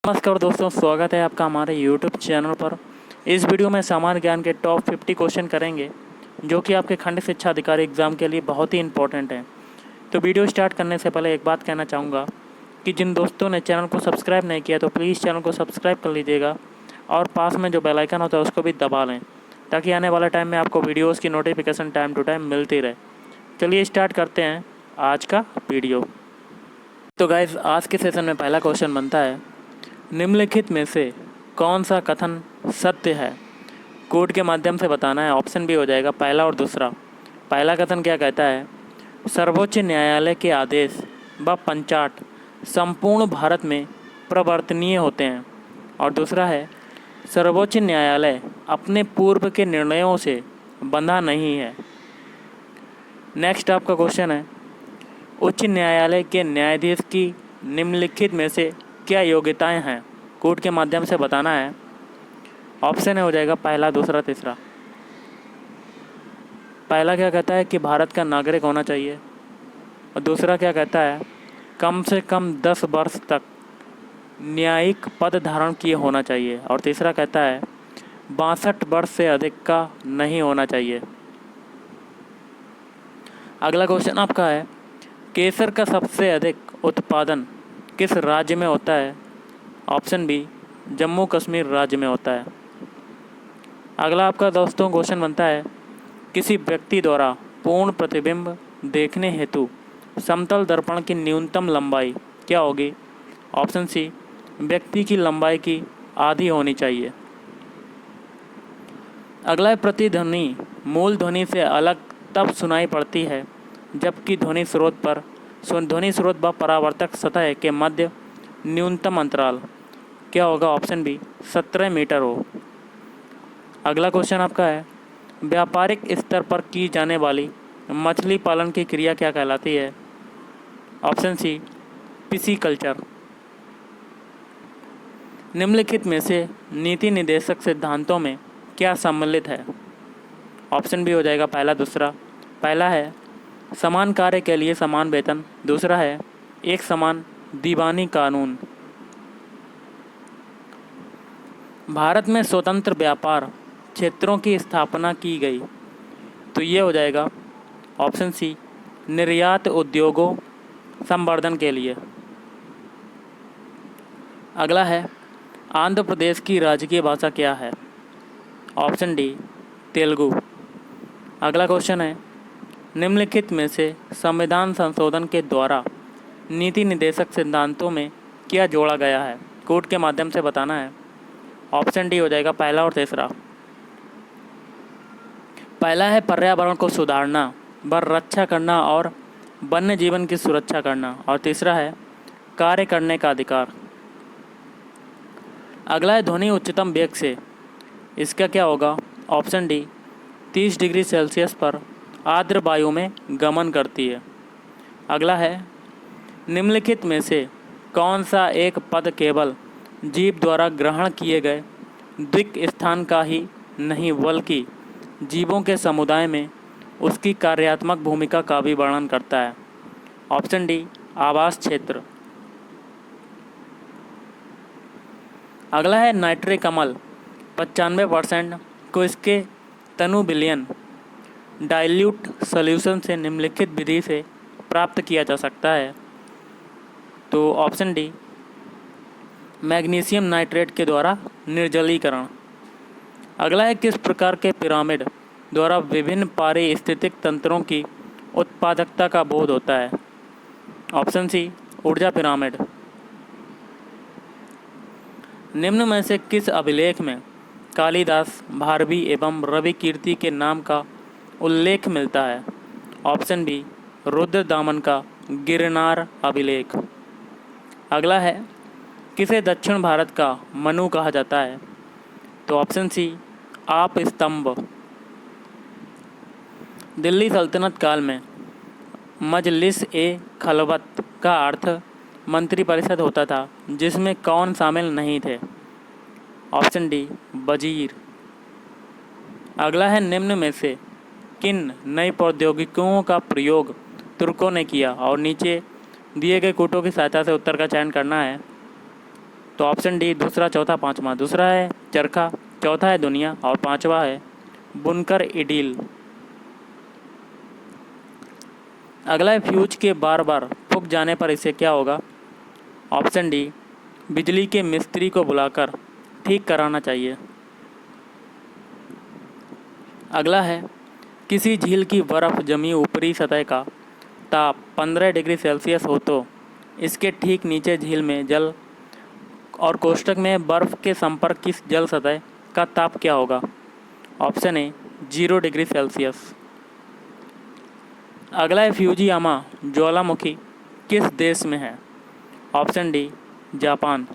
नमस्कार दोस्तों, स्वागत है आपका हमारे YouTube चैनल पर। इस वीडियो में सामान्य ज्ञान के टॉप 50 क्वेश्चन करेंगे जो कि आपके खंड शिक्षा अधिकारी एग्ज़ाम के लिए बहुत ही इंपॉर्टेंट हैं। तो वीडियो स्टार्ट करने से पहले एक बात कहना चाहूँगा कि जिन दोस्तों ने चैनल को सब्सक्राइब नहीं किया तो प्लीज़ चैनल को सब्सक्राइब कर लीजिएगा और पास में जो बेल आइकन होता है उसको भी दबा लें ताकि आने वाले टाइम में आपको वीडियोज़ की नोटिफिकेशन टाइम टू टाइम मिलती रहे। चलिए स्टार्ट करते हैं आज का वीडियो। तो गाइस, आज के सेशन में पहला क्वेश्चन बनता है, निम्नलिखित में से कौन सा कथन सत्य है? कोड के माध्यम से बताना है। ऑप्शन भी हो जाएगा पहला और दूसरा। पहला कथन क्या कहता है? सर्वोच्च न्यायालय के आदेश व पंचाट संपूर्ण भारत में प्रवर्तनीय होते हैं। और दूसरा है, सर्वोच्च न्यायालय अपने पूर्व के निर्णयों से बंधा नहीं है। नेक्स्ट आपका क्वेश्चन है, उच्च न्यायालय के न्यायाधीश की निम्नलिखित में से क्या योग्यताएं हैं? कोड के माध्यम से बताना है। ऑप्शन हो जाएगा पहला, दूसरा, तीसरा। पहला क्या कहता है कि भारत का नागरिक होना चाहिए, और दूसरा क्या कहता है कम से कम 10 वर्ष तक न्यायिक पद धारण किए होना चाहिए, और तीसरा कहता है 62 वर्ष से अधिक का नहीं होना चाहिए। अगला क्वेश्चन आपका है, केसर का सबसे अधिक उत्पादन किस राज्य में होता है? ऑप्शन बी, जम्मू कश्मीर राज्य में होता है। अगला आपका दोस्तों क्वेश्चन बनता है, किसी व्यक्ति द्वारा पूर्ण प्रतिबिंब देखने हेतु समतल दर्पण की न्यूनतम लंबाई क्या होगी? ऑप्शन सी, व्यक्ति की लंबाई की आधी होनी चाहिए। अगला है, प्रतिध्वनि मूल ध्वनि से अलग तब सुनाई पड़ती है जबकि ध्वनि स्रोत व परावर्तक सतह के मध्य न्यूनतम अंतराल क्या होगा? ऑप्शन बी, 17 मीटर हो। अगला क्वेश्चन आपका है, व्यापारिक स्तर पर की जाने वाली मछली पालन की क्रिया क्या कहलाती है? Option C, pisciculture. निम्नलिखित में से नीति निर्देशक सिद्धांतों में क्या सम्मिलित है? ऑप्शन बी हो जाएगा पहला, दूसरा। पहला है समान कार्य के लिए समान वेतन, दूसरा है एक समान दीवानी कानून। भारत में स्वतंत्र व्यापार क्षेत्रों की स्थापना की गई, तो ये हो जाएगा ऑप्शन सी, निर्यात उद्योगों संवर्धन के लिए। अगला है, आंध्र प्रदेश की राजकीय भाषा क्या है? Option D, Telugu. अगला क्वेश्चन है, निम्नलिखित में से संविधान संशोधन के द्वारा नीति निर्देशक सिद्धांतों में क्या जोड़ा गया है? कोड के माध्यम से बताना है। ऑप्शन डी हो जाएगा पहला और तीसरा। पहला है पर्यावरण को सुधारना व रक्षा करना और वन्य जीवन की सुरक्षा करना, और तीसरा है कार्य करने का अधिकार। अगला है, ध्वनि उच्चतम वेग से इसका क्या होगा? ऑप्शन डी, 30 डिग्री सेल्सियस पर आर्द्र वायु में गमन करती है। अगला है, निम्नलिखित में से कौन सा एक पद केवल जीव द्वारा ग्रहण किए गए द्विक स्थान का ही नहीं बल्कि जीवों के समुदाय में उसकी कार्यात्मक भूमिका का भी वर्णन करता है? ऑप्शन डी, आवास क्षेत्र। अगला है, नाइट्रिक अम्ल 95% को इसके तनु विलयन डाइल्यूट सॉल्यूशन से निम्नलिखित विधि से प्राप्त किया जा सकता है? तो ऑप्शन डी, मैग्नीशियम नाइट्रेट के द्वारा निर्जलीकरण। अगला है, किस प्रकार के पिरामिड द्वारा विभिन्न पारिस्थितिक तंत्रों की उत्पादकता का बोध होता है? ऑप्शन सी, ऊर्जा पिरामिड। निम्न में से किस अभिलेख में कालिदास, भारवी एवं रवि कीर्ति के नाम का उल्लेख मिलता है? ऑप्शन बी, रुद्र दामन का गिरनार अभिलेख। अगला है, किसे दक्षिण भारत का मनु कहा जाता है? तो ऑप्शन सी, आप स्तंभ। दिल्ली सल्तनत काल में मजलिस ए खलवत का अर्थ मंत्रिपरिषद होता था, जिसमें कौन शामिल नहीं थे? ऑप्शन डी, वजीर। अगला है, निम्न में से किन नई प्रौद्योगिकियों का प्रयोग तुर्कों ने किया? और नीचे दिए गए कोटों की सहायता से उत्तर का चयन करना है। तो ऑप्शन डी दूसरा, चौथा, पाँचवा। दूसरा है चरखा, चौथा है दुनिया और पाँचवा है बुनकर इडील। अगला है फ्यूज के बार बार फूक जाने पर इसे क्या होगा? ऑप्शन डी बिजली के मिस्त्री को बुलाकर ठीक कराना चाहिए। अगला है किसी झील की बर्फ़ जमी ऊपरी सतह का ताप 15 डिग्री सेल्सियस हो तो इसके ठीक नीचे झील में जल और कोष्ठक में बर्फ़ के संपर्क की जल सतह का ताप क्या होगा? Option A 0 degree Celsius. अगला है फ्यूजियामा ज्वालामुखी किस देश में है? Option D Japan.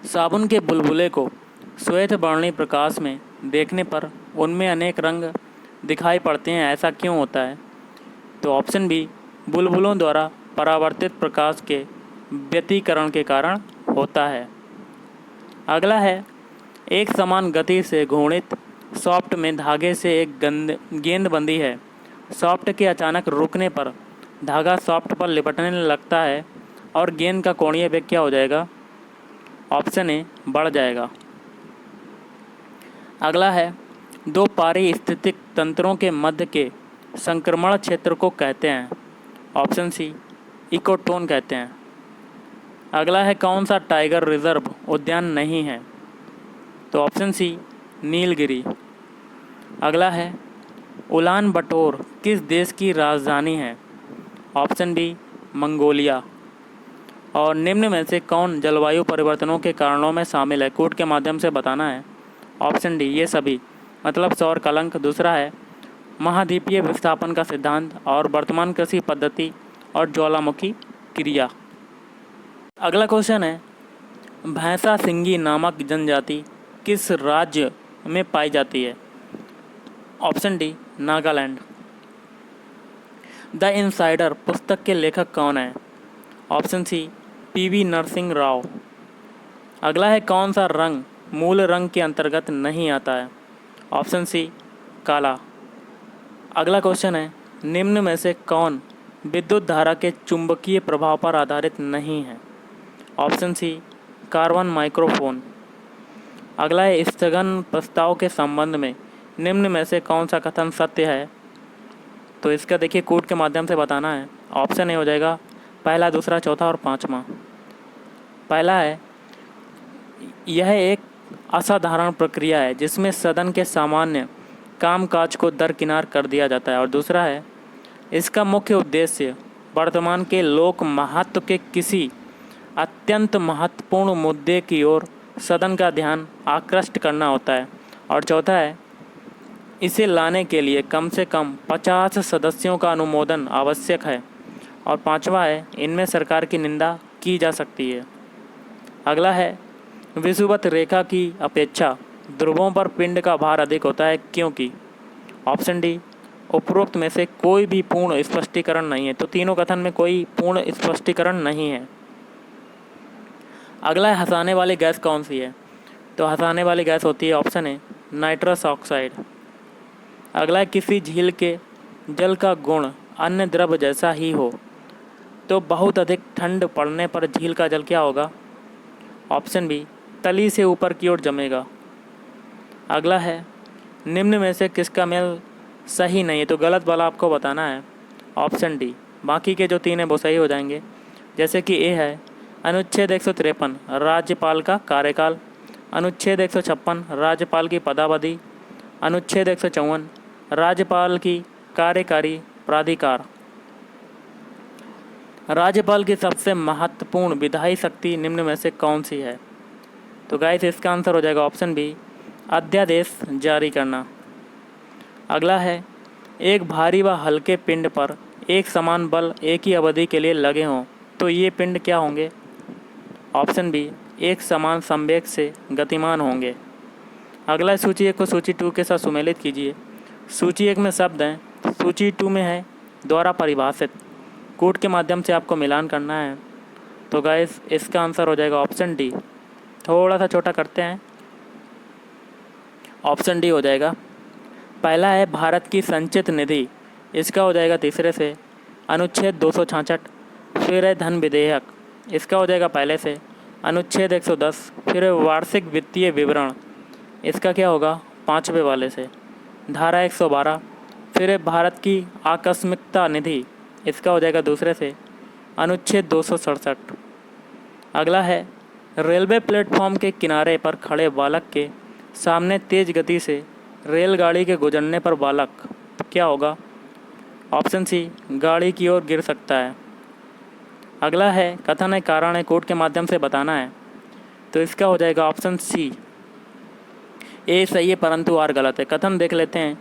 साबुन के बुलबुले को श्वेत वर्णी प्रकाश में देखने पर उनमें अनेक रंग दिखाई पड़ते हैं, ऐसा क्यों होता है? तो ऑप्शन बी बुलबुलों द्वारा परावर्तित प्रकाश के व्यतिकरण के कारण होता है। अगला है एक समान गति से घूर्णित सॉफ्ट में धागे से एक गेंद बंधी है। सॉफ्ट के अचानक रुकने पर धागा सॉफ्ट पर लिपटने लगता है और गेंद का कोणीय वेग क्या हो जाएगा? ऑप्शन ए बढ़ जाएगा। अगला है दो पारिस्थितिक तंत्रों के मध्य के संक्रमण क्षेत्र को कहते हैं। ऑप्शन सी इकोटोन कहते हैं। अगला है कौन सा टाइगर रिजर्व उद्यान नहीं है? तो ऑप्शन सी नीलगिरी। अगला है उलान बटोर किस देश की राजधानी है? Option B Mongolia. और निम्न में से कौन जलवायु परिवर्तनों के कारणों में शामिल है? कोड के माध्यम से बताना है। ऑप्शन डी ये सभी, मतलब सौर कलंक। दूसरा है महाद्वीपीय विस्थापन का सिद्धांत और वर्तमान कृषि पद्धति और ज्वालामुखी क्रिया। अगला क्वेश्चन है भैंसा सिंगी नामक जनजाति किस राज्य में पाई जाती है? Option D Nagaland. The Insider पुस्तक के लेखक कौन है? Option C PV Narasimha Rao. अगला है कौन सा रंग मूल रंग के अंतर्गत नहीं आता है? ऑप्शन सी काला। अगला क्वेश्चन है निम्न में से कौन विद्युत धारा के चुंबकीय प्रभाव पर आधारित नहीं है? Option C carbon microphone. अगला है स्थगन प्रस्ताव के संबंध में निम्न में से कौन सा कथन सत्य है? तो इसका देखिए कोड के माध्यम से बताना है। ऑप्शन ए हो जाएगा पहला, दूसरा, चौथा और पाँचवा। पहला है यह एक असाधारण प्रक्रिया है जिसमें सदन के सामान्य कामकाज को दरकिनार कर दिया जाता है। और दूसरा है इसका मुख्य उद्देश्य वर्तमान के लोक महत्व के किसी अत्यंत महत्वपूर्ण मुद्दे की ओर सदन का ध्यान आकृष्ट करना होता है। और चौथा है इसे लाने के लिए कम से कम 50 सदस्यों का अनुमोदन आवश्यक है। और पांचवा है इनमें सरकार की निंदा की जा सकती है। अगला है विषुवत रेखा की अपेक्षा ध्रुवों पर पिंड का भार अधिक होता है क्योंकि? ऑप्शन डी उपरोक्त में से कोई भी पूर्ण स्पष्टीकरण नहीं है। तो तीनों कथन में कोई पूर्ण स्पष्टीकरण नहीं है। अगला है हंसाने वाली गैस कौन सी है? तो हंसाने वाली गैस होती है ऑप्शन ए नाइट्रस ऑक्साइड। अगला है किसी झील के जल का गुण अन्य द्रव जैसा ही हो तो बहुत अधिक ठंड पड़ने पर झील का जल क्या होगा? ऑप्शन बी तली से ऊपर की ओर जमेगा। अगला है निम्न में से किसका मेल सही नहीं है? तो गलत वाला आपको बताना है। ऑप्शन डी, बाकी के जो तीन हैं वो सही हो जाएंगे। जैसे कि ए है अनुच्छेद 153 राज्यपाल का कार्यकाल, अनुच्छेद 156 राज्यपाल की पदावधि, अनुच्छेद 154 राज्यपाल की कार्यकारी प्राधिकार। राज्यपाल की सबसे महत्वपूर्ण विधायी शक्ति निम्न में से कौन सी है? तो गाइस इसका आंसर हो जाएगा ऑप्शन बी अध्यादेश जारी करना। अगला है एक भारी व हल्के पिंड पर एक समान बल एक ही अवधि के लिए लगे हों तो ये पिंड क्या होंगे? ऑप्शन बी एक समान संवेग से गतिमान होंगे। अगला सूची 1 को सूची 2 के साथ सुमेलित कीजिए। सूची 1 में शब्द हैं, सूची 2 में है द्वारा परिभाषित। कोड के माध्यम से आपको मिलान करना है। तो गाइस इसका आंसर हो जाएगा ऑप्शन डी। थोड़ा सा छोटा करते हैं, ऑप्शन डी हो जाएगा। पहला है भारत की संचित निधि, इसका हो जाएगा तीसरे से अनुच्छेद 266। फिर है धन विधेयक, इसका हो जाएगा पहले से। अनुच्छेद 110 फिर वार्षिक वित्तीय विवरण, इसका क्या होगा 5वें वाले से। धारा 112 फिर भारत की आकस्मिकता निधि, इसका हो जाएगा दूसरे से। अनुच्छेद 267। अगला है रेलवे प्लेटफॉर्म के किनारे पर खड़े बालक के सामने तेज गति से रेलगाड़ी के गुजरने पर बालक क्या होगा। ऑप्शन सी, गाड़ी की ओर गिर सकता है। अगला है कथन है कारण है कोड के माध्यम से बताना है, तो इसका हो जाएगा ऑप्शन सी, ए सही है परंतु आर गलत है। कथन देख लेते हैं।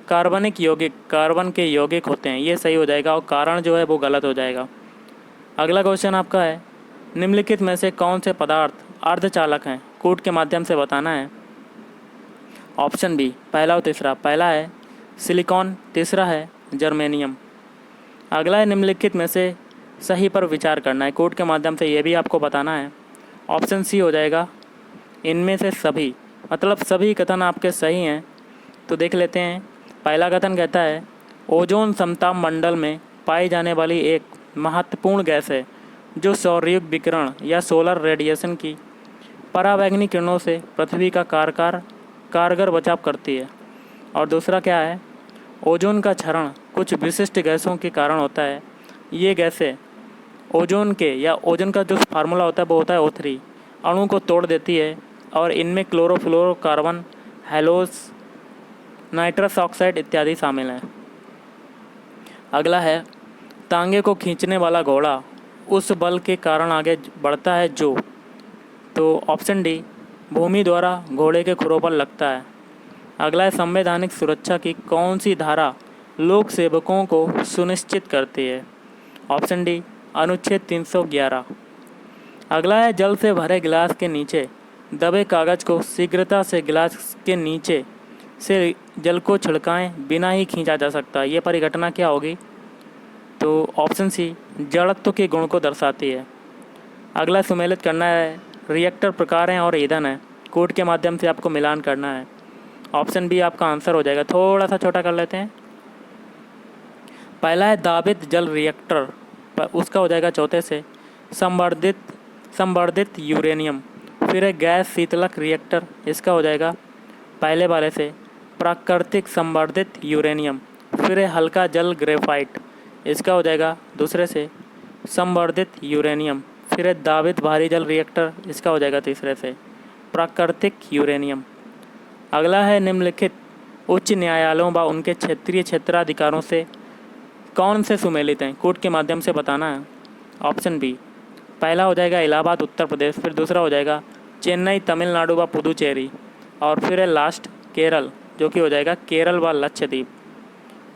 कार्बनिक यौगिक कार्बन के यौगिक होते हैं, ये सही हो जाएगा, और कारण जो है वो गलत हो जाएगा। अगला क्वेश्चन आपका है निम्नलिखित में से कौन से पदार्थ अर्धचालक हैं, कोड के माध्यम से बताना है। ऑप्शन बी, पहला और तीसरा। पहला है सिलिकॉन, तीसरा है जर्मेनियम। अगला है निम्नलिखित में से सही पर विचार करना है, कोड के माध्यम से ये भी आपको बताना है। ऑप्शन सी हो जाएगा इनमें से सभी, मतलब सभी कथन आपके सही हैं। तो देख लेते हैं। पहला कथन कहता है ओजोन समताप मंडल में पाई जाने वाली एक महत्वपूर्ण गैस है जो सौरयुग विकिरण या सोलर रेडिएशन की पराबैंगनी किरणों से पृथ्वी का कारगर बचाव करती है। और दूसरा क्या है, ओजोन का क्षरण कुछ विशिष्ट गैसों के कारण होता है। ये गैसें ओजोन का जो फार्मूला होता है वो होता है O3, अणु को तोड़ देती है, और इनमें क्लोरोफ्लोरोकार्बन, हेलोज, नाइट्रस ऑक्साइड इत्यादि शामिल हैं। अगला है तांगे को खींचने वाला घोड़ा उस बल के कारण आगे बढ़ता है जो, तो ऑप्शन डी, भूमि द्वारा घोड़े के खुरों पर लगता है। अगला है संवैधानिक सुरक्षा की कौन सी धारा लोक सेवकों को सुनिश्चित करती है। ऑप्शन डी, अनुच्छेद 311। अगला है जल से भरे गिलास के नीचे दबे कागज़ को शीघ्रता से गिलास के नीचे से जल को छिड़काएं बिना ही खींचा जा सकता है। ये परिघटना क्या होगी, तो ऑप्शन सी, जड़त्व के गुण को दर्शाती है। अगला सुमेलित करना है रिएक्टर प्रकार हैं और ईंधन है, कोड के माध्यम से आपको मिलान करना है। ऑप्शन बी आपका आंसर हो जाएगा। थोड़ा सा छोटा कर लेते हैं। पहला है दाबित जल रिएक्टर, उसका हो जाएगा चौथे से। संवर्धित यूरेनियम, फिर है गैस शीतलक रिएक्टर, इसका हो जाएगा पहले वाले से। प्राकृतिक संवर्धित यूरेनियम, फिर है हल्का जल ग्रेफाइट, इसका हो जाएगा दूसरे से। संवर्धित यूरेनियम, फिर है दाबित भारी जल रिएक्टर, इसका हो जाएगा तीसरे से। प्राकृतिक यूरेनियम। अगला है निम्नलिखित उच्च न्यायालयों व उनके क्षेत्रीय क्षेत्राधिकारों से कौन से सुमेलित हैं, कोड के माध्यम से बताना है। ऑप्शन बी, पहला हो जाएगा इलाहाबाद उत्तर प्रदेश, फिर दूसरा हो जाएगा चेन्नई तमिलनाडु व पुदुचेरी, और फिर है लास्ट केरल, जो कि हो जाएगा केरल व लक्षद्वीप।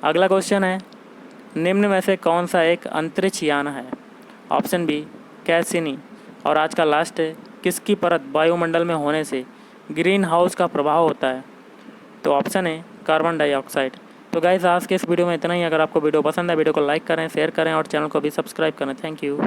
अगला क्वेश्चन है निम्न में से कौन सा एक अंतरिक्ष यान है। Option B, Cassini. और आज का लास्ट है किसकी परत वायुमंडल में होने से ग्रीन हाउस का प्रभाव होता है, तो ऑप्शन है कार्बन डाइऑक्साइड। तो गाइस आज के इस वीडियो में इतना ही। अगर आपको वीडियो पसंद है वीडियो को लाइक करें, शेयर करें और चैनल को भी सब्सक्राइब करें। Thank you.